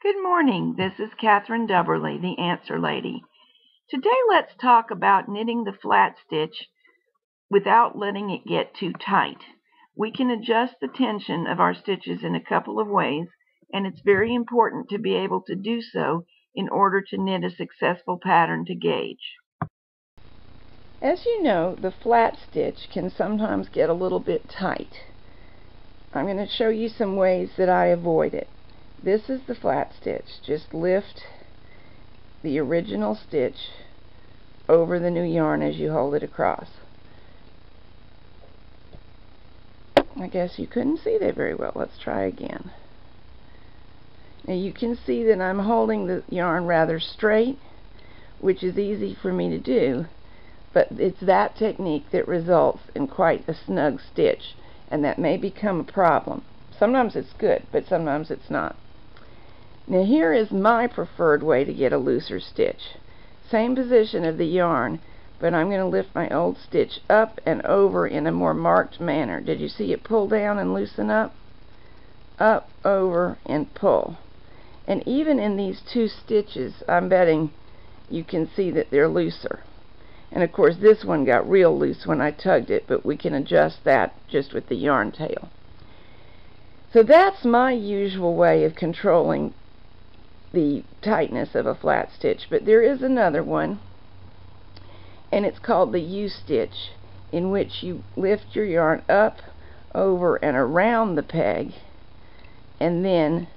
Good morning. This is Catherine Dubberly, the Answer Lady. Today let's talk about knitting the flat stitch without letting it get too tight. We can adjust the tension of our stitches in a couple of ways, and it's very important to be able to do so in order to knit a successful pattern to gauge. As you know, the flat stitch can sometimes get a little bit tight. I'm going to show you some ways that I avoid it. This is the flat stitch. Just lift the original stitch over the new yarn as you hold it across. I guess you couldn't see that very well. Let's try again. Now you can see that I'm holding the yarn rather straight, which is easy for me to do, but it's that technique that results in quite a snug stitch, and that may become a problem. Sometimes it's good, but sometimes it's not. Now here is my preferred way to get a looser stitch. Same position of the yarn, but I'm going to lift my old stitch up and over in a more marked manner. Did you see it pull down and loosen up? Up, over, and pull. And even in these two stitches, I'm betting you can see that they're looser. And of course this one got real loose when I tugged it, but we can adjust that just with the yarn tail. So that's my usual way of controlling the tightness of a flat stitch, but there is another one, and it's called the U-stitch, in which you lift your yarn up, over, and around the peg, and then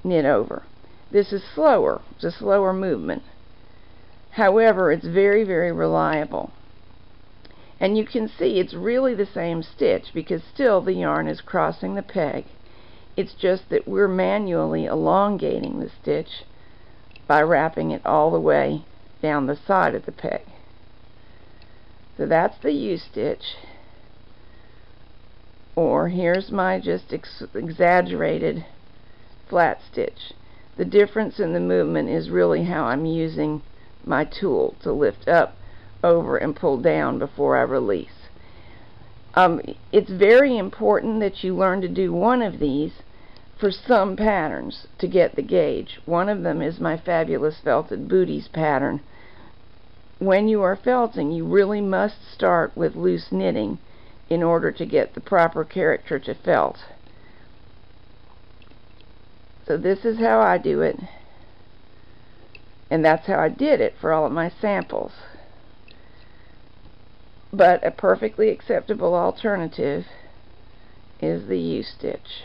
knit over. This is slower. It's a slower movement. However, it's very, very reliable. And you can see it's really the same stitch because still the yarn is crossing the peg. It's just that we're manually elongating the stitch by wrapping it all the way down the side of the peg. So that's the U-stitch. Or here's my just exaggerated flat stitch. The difference in the movement is really how I'm using my tool to lift up, over, and pull down before I release. It's very important that you learn to do one of these for some patterns to get the gauge. One of them is my fabulous felted booties pattern. When you are felting, you really must start with loose knitting in order to get the proper character to felt. So this is how I do it, and that's how I did it for all of my samples. But a perfectly acceptable alternative is the U-stitch.